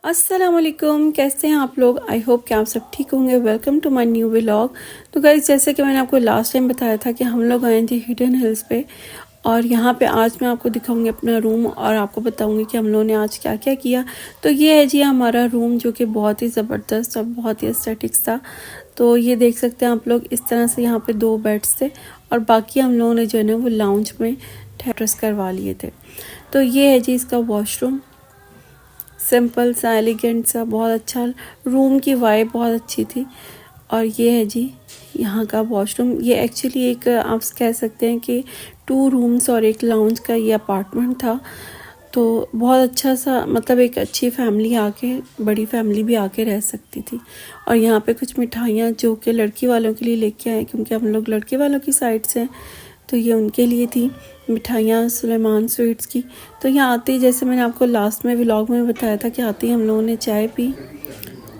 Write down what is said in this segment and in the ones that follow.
अस्सलामुअलैकुम, कैसे हैं आप लोग। आई होप कि आप सब ठीक होंगे। Welcome to my new vlog. तो गाइस, जैसे कि मैंने आपको लास्ट टाइम बताया था कि हम लोग आए थे हिडन हिल्स पे, और यहाँ पे आज मैं आपको दिखाऊंगी अपना रूम और आपको बताऊंगी कि हम लोगों ने आज क्या क्या किया। तो ये है जी हमारा रूम, जो कि बहुत ही ज़बरदस्त और बहुत ही एस्थेटिक्स था। तो ये देख सकते हैं आप लोग, इस तरह से यहाँ पे 2 बेड्स थे और बाकी हम लोगों ने जो है ना वो लाउंज में ड्रेस करवा लिए थे। तो ये है जी इसका वॉशरूम, सिंपल सा, एलिगेंट सा, बहुत अच्छा। रूम की वाइब बहुत अच्छी थी। और ये है जी यहाँ का वॉशरूम। ये एक्चुअली एक, आप कह सकते हैं कि 2 रूम्स और एक लाउंज का ये अपार्टमेंट था। तो बहुत अच्छा सा, मतलब एक अच्छी फैमिली आके, बड़ी फैमिली भी आके रह सकती थी। और यहाँ पे कुछ मिठाइयाँ जो कि लड़की वालों के लिए लेके आए, क्योंकि हम लोग लड़के वालों की साइड से हैं, तो ये उनके लिए थी मिठाइयाँ सुलेमान स्वीट्स की। तो यहाँ आते ही, जैसे मैंने आपको लास्ट में व्लॉग में बताया था, कि आते ही हम लोगों ने चाय पी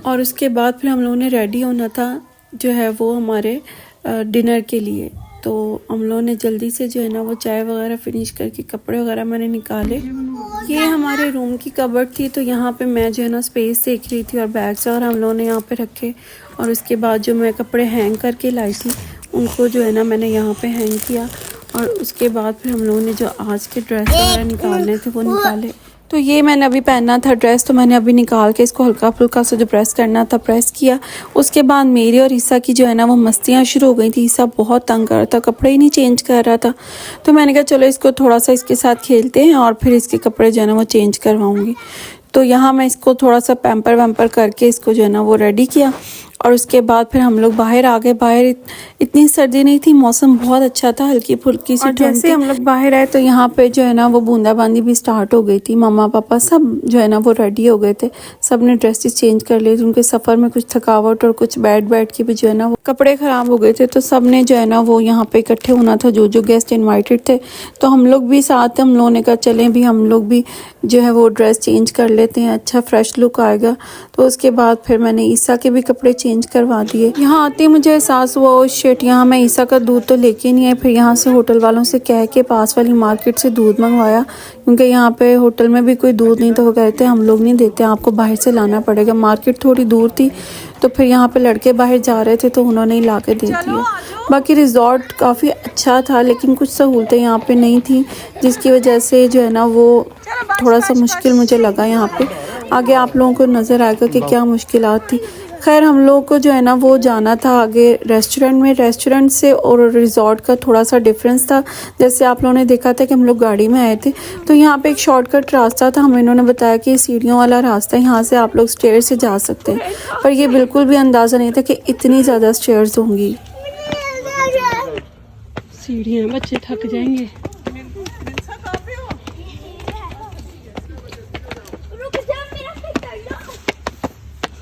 और उसके बाद फिर हम लोगों ने रेडी होना था जो है वो हमारे डिनर के लिए। तो हम लोगों ने जल्दी से जो है ना वो चाय वगैरह फिनिश करके कपड़े वगैरह मैंने निकाले। ये हमारे रूम की कबर्ड थी, तो यहाँ पे मैं जो है ना स्पेस देख रही थी और बैग्स और हम लोगों ने यहाँ पे रखे। और उसके बाद जो मैं कपड़े हैंग करके लाई थी उनको जो है ना मैंने यहाँ पे हैंग किया। और उसके बाद फिर हम लोगों ने जो आज के ड्रेस वगैरह निकालने थे वो निकाले। तो ये मैंने अभी पहनना था ड्रेस, तो मैंने अभी निकाल के इसको हल्का फुल्का सा जो प्रेस करना था प्रेस किया। उसके बाद मेरी और ईसा की जो है ना वो मस्तियाँ शुरू हो गई थी। ईसा बहुत तंग कर रहा था, कपड़े ही नहीं चेंज कर रहा था। तो मैंने कहा चलो इसको थोड़ा सा इसके साथ खेलते हैं और फिर इसके कपड़े जो है ना वो चेंज करवाऊँगी। तो यहाँ मैं इसको थोड़ा सा पैम्पर वैम्पर करके इसको जो है ना वो रेडी किया। और उसके बाद फिर हम लोग बाहर आ गए। बाहर इतनी सर्दी नहीं थी, मौसम बहुत अच्छा था, हल्की फुल्की सी। और जैसे हम लोग बाहर आए तो यहाँ पे जो है ना वो बूंदाबांदी भी स्टार्ट हो गई थी। मम्मा पापा सब जो है ना वो रेडी हो गए थे, सब ने ड्रेसेस चेंज कर लिए थे। उनके सफ़र में कुछ थकावट और कुछ बैठ के भी जो है ना वो कपड़े ख़राब हो गए थे, तो सब ने जो है ना वो यहाँ पे इकट्ठे होना था, जो गेस्ट इन्वाइटेड थे। तो हम लोग भी साथ, हम लोगों ने कहा चलें भी हम लोग भी जो है वो ड्रेस चेंज कर लेते हैं, अच्छा फ्रेश लुक आएगा। तो उसके बाद फिर मैंने ईसा के भी कपड़े चेंज करवा दिए। यहाँ आते ही मुझे एहसास हुआ, ओ शिट, यहाँ मैं ईसा का दूध तो लेके नहीं आई। फिर यहाँ से होटल वालों से कह के पास वाली मार्केट से दूध मंगवाया, क्योंकि यहाँ पे होटल में भी कोई दूध नहीं था। वो कहते हम लोग नहीं देते, आपको बाहर से लाना पड़ेगा। मार्केट थोड़ी दूर थी, तो फिर यहाँ पे लड़के बाहर जा रहे थे तो उन्होंने ही ला के दे दिया। बाकी रिजॉर्ट काफ़ी अच्छा था, लेकिन कुछ सहूलतें यहाँ पे नहीं थी, जिसकी वजह से जो है ना वो थोड़ा सा मुश्किल मुझे लगा। यहाँ पे आगे आप लोगों को नज़र आएगा कि क्या मुश्किलात थी। खैर हम लोगों को जो है ना वो जाना था आगे रेस्टोरेंट में। रेस्टोरेंट से और रिज़ॉर्ट का थोड़ा सा डिफरेंस था। जैसे आप लोगों ने देखा था कि हम लोग गाड़ी में आए थे, तो यहाँ पे एक शॉर्टकट रास्ता था। हमें इन्होंने बताया कि सीढ़ियों वाला रास्ता है, यहाँ से आप लोग स्टेयर से जा सकते हैं। पर ये बिल्कुल भी अंदाज़ा नहीं था कि इतनी ज़्यादा स्टेयर्स होंगी। सीढ़ियाँ, बच्चे थक जाएंगे।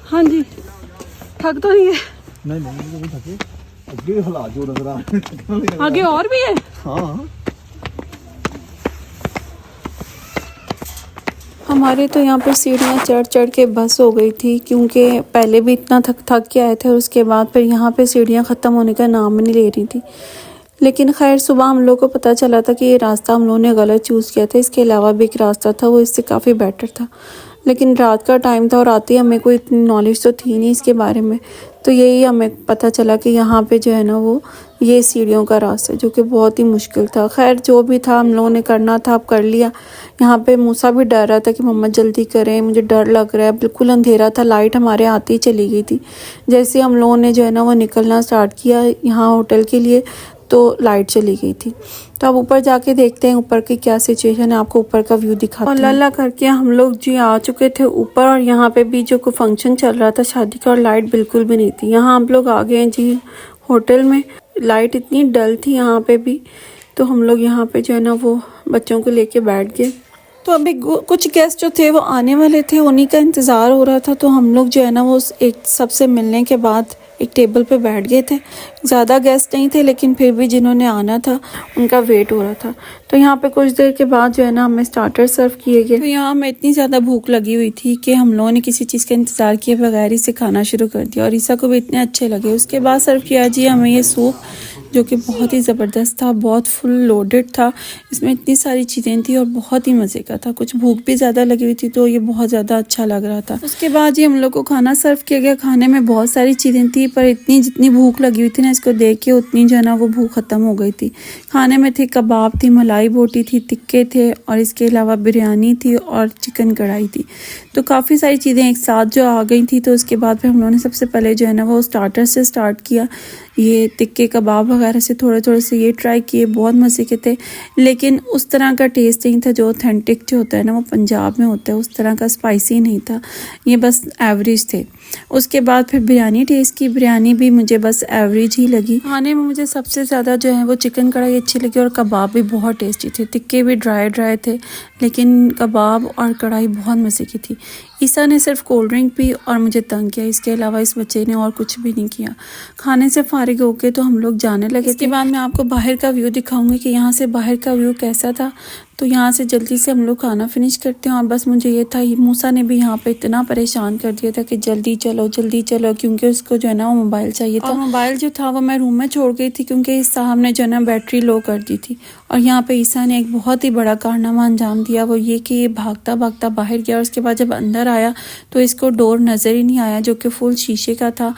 हाँ जी, थक तो नहीं है? नहीं थके। आगे हालात जो नजर आ रहे हैं, आगे और भी है। हाँ, हमारे तो यहाँ पे सीढ़ियाँ चढ़ के बस हो गई थी, क्योंकि पहले भी इतना थक के आए थे और उसके बाद फिर यहाँ पे सीढ़ियाँ ख़त्म होने का नाम नहीं ले रही थी। लेकिन खैर सुबह हम लोग को पता चला था कि ये रास्ता हम लोगों ने गलत चूज़ किया था। इसके अलावा भी एक रास्ता था, वो इससे काफ़ी बेटर था। लेकिन रात का टाइम था और आते ही हमें कोई इतनी नॉलेज तो थी नहीं इसके बारे में। तो यही हमें पता चला कि यहाँ पे जो है ना वो ये सीढ़ियों का रास्ता, जो कि बहुत ही मुश्किल था। खैर जो भी था हम लोगों ने करना था, अब कर लिया। यहाँ पे मूसा भी डर रहा था कि मम्मा जल्दी करें, मुझे डर लग रहा है। बिल्कुल अंधेरा था, लाइट हमारे आते ही चली गई थी। जैसे हम लोगों ने जो है ना वो निकलना स्टार्ट किया यहाँ होटल के लिए, तो लाइट चली गई थी। तो अब ऊपर जाके देखते हैं ऊपर की क्या सिचुएशन है, आपको ऊपर का व्यू दिखाते हैं। और अल्लाह करके हम लोग जी आ चुके थे ऊपर, और यहाँ पे भी जो कोई फंक्शन चल रहा था शादी का, और लाइट बिल्कुल भी नहीं थी। यहाँ हम लोग आ गए हैं जी होटल में। लाइट इतनी डल थी यहाँ पे भी, तो हम लोग यहाँ पे जो है ना वो बच्चों को लेके बैठ गए। तो अभी कुछ गेस्ट जो थे वो आने वाले थे, उन्हीं का इंतज़ार हो रहा था। तो हम लोग जो है ना वो एक सबसे मिलने के बाद एक टेबल पे बैठ गए थे। ज़्यादा गेस्ट नहीं थे, लेकिन फिर भी जिन्होंने आना था उनका वेट हो रहा था। तो यहाँ पे कुछ देर के बाद जो है ना हमें स्टार्टर सर्व किए गए। तो यहाँ हमें इतनी ज़्यादा भूख लगी हुई थी कि हम लोगों ने किसी चीज़ का इंतज़ार किए बगैर ही से खाना शुरू कर दिया, और ईसा को भी इतने अच्छे लगे। उसके बाद सर्व किया जी हमें ये सूप, जो कि बहुत ही ज़बरदस्त था, बहुत फुल लोडेड था। इसमें इतनी सारी चीज़ें थी और बहुत ही मज़े का था। कुछ भूख भी ज़्यादा लगी हुई थी तो ये बहुत ज़्यादा अच्छा लग रहा था। उसके बाद ये हम लोग को खाना सर्व किया गया। खाने में बहुत सारी चीज़ें थी पर इतनी जितनी भूख लगी हुई थी ना, इसको देख के उतनी जो है ना वो भूख ख़त्म हो गई थी। खाने में थे कबाब थी, मलाई बोटी थी, टिक्के थे और इसके अलावा बिरयानी थी और चिकन कढ़ाई थी। तो काफ़ी सारी चीज़ें एक साथ जो आ गई थी। तो उसके बाद फिर हम लोगों ने सबसे पहले जो है ना वो स्टार्टर से स्टार्ट किया। ये टिक्के कबाब वगैरह से थोड़े थोड़े से ये ट्राई किए, बहुत मज़े के थे। लेकिन उस तरह का टेस्ट नहीं था जो ऑथेंटिक जो होता है ना वो पंजाब में होता है, उस तरह का स्पाइसी नहीं था। ये बस एवरेज थे। उसके बाद फिर बिरयानी टेस्ट की। बिरयानी भी मुझे बस एवरेज ही लगी। खाने में मुझे सबसे ज़्यादा जो है वो चिकन कढ़ाई अच्छी लगी और कबाब भी बहुत टेस्टी थे। टिक्के भी ड्राई ड्राई थे लेकिन कबाब और कढ़ाई बहुत मज़े की थी। ईसा ने सिर्फ कोल्ड ड्रिंक पी और मुझे तंग किया। इसके अलावा इस बच्चे ने और कुछ भी नहीं किया। खाने से फारिग होके तो हम लोग जाने लगे। इसके बाद मैं आपको बाहर का व्यू दिखाऊंगी कि यहाँ से बाहर का व्यू कैसा था। तो यहाँ से जल्दी से हम लोग खाना फिनिश करते हैं। और बस मुझे ये था, मूसा ने भी यहाँ पे इतना परेशान कर दिया था कि जल्दी चलो क्योंकि उसको जो है ना वो मोबाइल चाहिए था। और मोबाइल जो था वो मैं रूम में छोड़ गई थी क्योंकि इस साहब ने जो है ना बैटरी लो कर दी थी। और यहाँ पे ईसा ने एक बहुत ही बड़ा कारनामा अंजाम दिया, वो ये कि ये भागता भागता बाहर गया और उसके बाद जब अंदर आया तो इसको डोर नज़र ही नहीं आया जो कि फुल शीशे का था।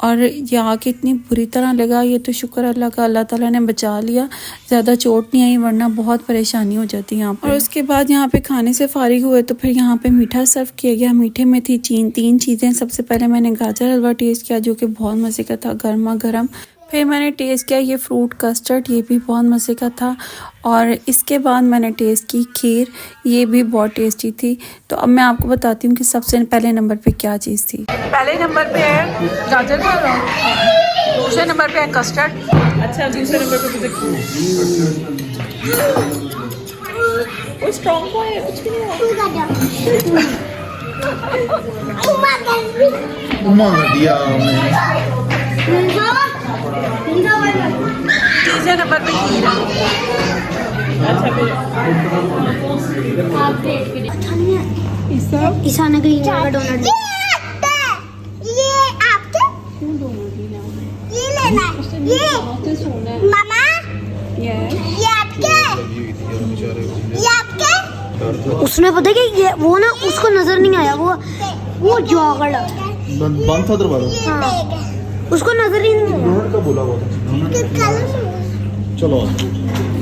और ये आके इतनी बुरी तरह लगा। ये तो शुक्र अल्लाह का, अल्लाह ताला ने बचा लिया, ज़्यादा चोट नहीं आई वरना बहुत परेशानी हो जाती यहाँ पर। और उसके बाद यहाँ पे खाने से फारिग हुए तो फिर यहाँ पे मीठा सर्व किया गया। मीठे में थी तीन चीज़ें। सबसे पहले मैंने गाजर हलवा टेस्ट किया जो कि बहुत मज़े का था, गर्मा गर्म। फिर मैंने टेस्ट किया ये फ्रूट कस्टर्ड, ये भी बहुत मज़े का था। और इसके बाद मैंने टेस्ट की खीर, ये भी बहुत टेस्टी थी। तो अब मैं आपको बताती हूँ कि सबसे पहले नंबर पे क्या चीज़ थी। पहले नंबर पे है गाजर का हलवा, दूसरे नंबर पे है कस्टर्ड। अच्छा, दूसरे नंबर पे तो स्ट्रॉन्ग को है, कुछ भी नहीं तीसरे नंबर पे खीर है। अच्छा, ईसा ने कहीं का डोनट ये आपके ये लेना ये मामा ये आपके उसने पता है कि ये वो ना उसको नजर नहीं आया, वो जॉगड़ बंद था दरवाजा। हाँ, उसको नजर ही नहीं आया। डोनट का बोला हुआ था। चलो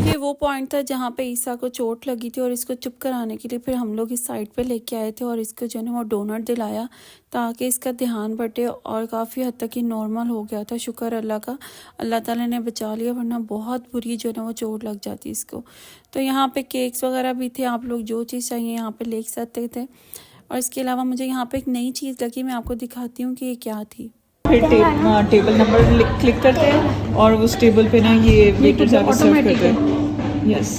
ये वो पॉइंट था जहाँ पे ईसा को चोट लगी थी और इसको चुप कराने के लिए फिर हम लोग इस साइड पे लेके आए थे और इसको जो है ना वो डोनट दिलाया ताकि इसका ध्यान बटे। और काफ़ी हद तक ही नॉर्मल हो गया था, शुक्र अल्लाह का, अल्लाह ताला ने बचा लिया वरना बहुत बुरी जो है ना वो चोट लग जाती इसको। तो यहाँ पे केक्स वगैरह भी थे, आप लोग जो चीज़ चाहिए यहाँ पे ले सकते थे। और इसके अलावा मुझे यहाँ पे एक नई चीज़ लगी, मैं आपको दिखाती हूँ कि ये क्या थी। फिर टेबल नंबर क्लिक करते हैं और उस टेबल पे ना ये वेटर जाकर सर्व करते हैं। यस,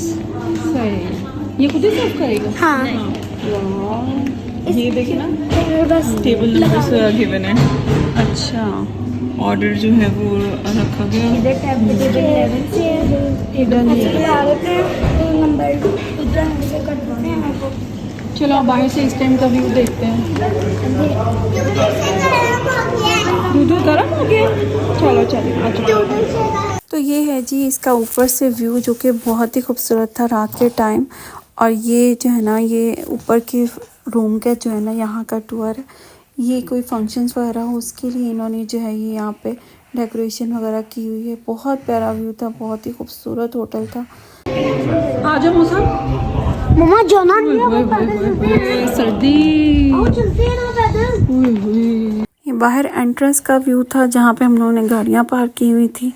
सही। ये खुद ही सर्व करेगा। हाँ, ये देखिए ना, टेबल नंबर गिवन है। अच्छा, ऑर्डर जो है वो रखा गया। चलो आप बाहर से इस टाइम का व्यू देखते हैं। दूध गर्म हो गया। चलो चलिए। तो ये है जी इसका ऊपर से व्यू जो कि बहुत ही खूबसूरत था रात के टाइम। और ये जो है ना ये ऊपर के रूम का जो है ना यहाँ का टूर है। ये कोई फंक्शंस वगैरह हो उसके लिए इन्होंने जो है ये यहाँ पे डेकोरेशन वगैरह की हुई है। बहुत प्यारा व्यू था, बहुत ही खूबसूरत होटल था। आ जाओ मूसा। मम्मा जाना सर्दी। चलते हैं ना पैदल। ये बाहर एंट्रेंस का व्यू था जहाँ पे हम लोगों ने गाड़ियाँ पार्क की हुई थी।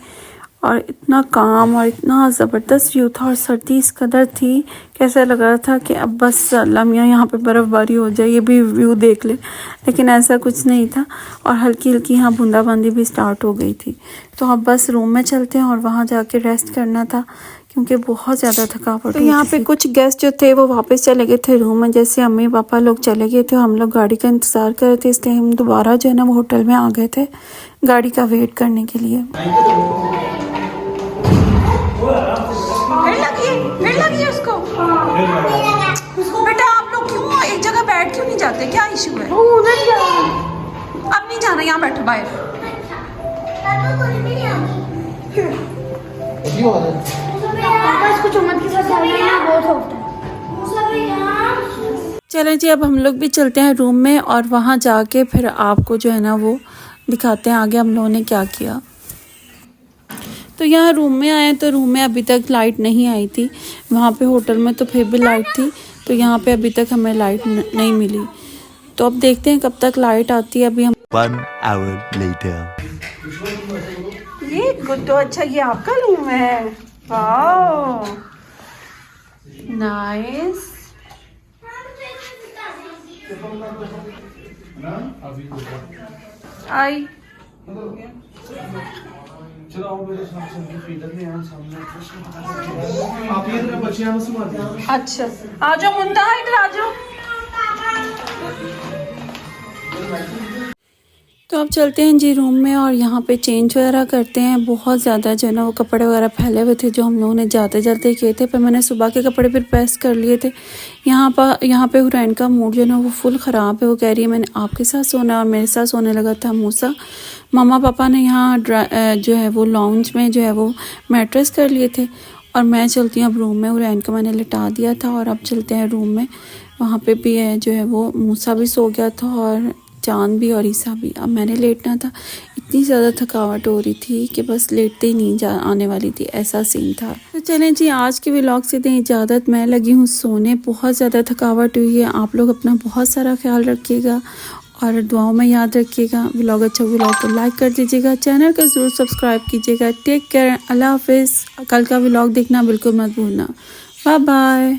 और इतना काम और इतना ज़बरदस्त व्यू था और सर्दी इस कदर थी कैसा लग रहा था कि अब बस अल्लाह मियाँ यहाँ पे बर्फ़बारी हो जाए, ये भी व्यू देख ले। लेकिन ऐसा कुछ नहीं था और हल्की हल्की यहाँ बूंदाबांदी भी स्टार्ट हो गई थी। तो अब बस रूम में चलते हैं और वहाँ जाके रेस्ट करना था क्योंकि बहुत ज़्यादा थकावट। तो यहाँ पे कुछ गेस्ट जो थे वो वापस चले गए थे रूम में, जैसे अम्मी पापा लोग चले गए थे। हम लोग गाड़ी का इंतज़ार कर रहे थे, इसलिए हम दोबारा जो है ना वो होटल में आ गए थे गाड़ी का वेट करने के लिए। भीड़ लगी है उसको। बेटा आप लोग क्यों एक जगह बैठ क्यों नहीं जाते, क्या इशू है? अब नहीं जाना, यहाँ बैठो बाहर। पापा इसको चम्मच के साथ डालना है, बहुत सॉफ्ट है। चलें जी, अब हम लोग भी चलते हैं रूम में और वहाँ जाके फिर आपको जो है ना वो दिखाते हैं आगे हम लोगों ने क्या किया। तो यहाँ रूम में आए तो रूम में अभी तक लाइट नहीं आई थी। वहाँ पे होटल में तो फिर भी लाइट थी, तो यहाँ पे अभी तक हमें लाइट नहीं मिली। तो अब देखते हैं कब तक लाइट आती है। अभी हम 1 hour later. ये गुड्डो, अच्छा ये आपका रूम है। Wow nice. आई आप ये तरह बच्चियां में सुमा दीजिए। अच्छा आ जाओ मुंता, इधर आ जाओ। तो अब चलते हैं जी रूम में और यहाँ पे चेंज वगैरह करते हैं। बहुत ज़्यादा जो है ना वो कपड़े वगैरह फैले हुए थे जो हम लोगों ने जाते जाते किए थे, पर मैंने सुबह के कपड़े फिर प्रेस कर लिए थे। यहाँ पे हुरैन का मूड जो है ना वो फुल ख़राब है। वो कह रही है मैंने आपके साथ सोना और मेरे साथ सोने लगा था मूसा। मामा पापा ने यहाँ जो है वो लॉन्च में जो है वो मैट्रेस कर लिए थे और मैं चलती हूँ अब रूम में। हुरैन को मैंने लिटा दिया था और अब चलते हैं रूम में। वहाँ पे भी है जो है वो मूसा भी सो गया था और चांद भी और ईसा भी। अब मैंने लेटना था, इतनी ज़्यादा थकावट हो रही थी कि बस लेटते ही नींद आने वाली थी, ऐसा सीन था। तो चलें जी, आज के व्लॉग से दें इजाज़त। मैं लगी हूँ सोने, बहुत ज़्यादा थकावट हुई है। आप लोग अपना बहुत सारा ख्याल रखिएगा और दुआओं में याद रखिएगा। व्लॉग अच्छा व्लॉग को लाइक कर दीजिएगा, चैनल को ज़रूर सब्सक्राइब कीजिएगा। टेक केयर, अल्लाह हाफिज़। कल का व्लॉग देखना बिल्कुल मत भूलना। Bye bye.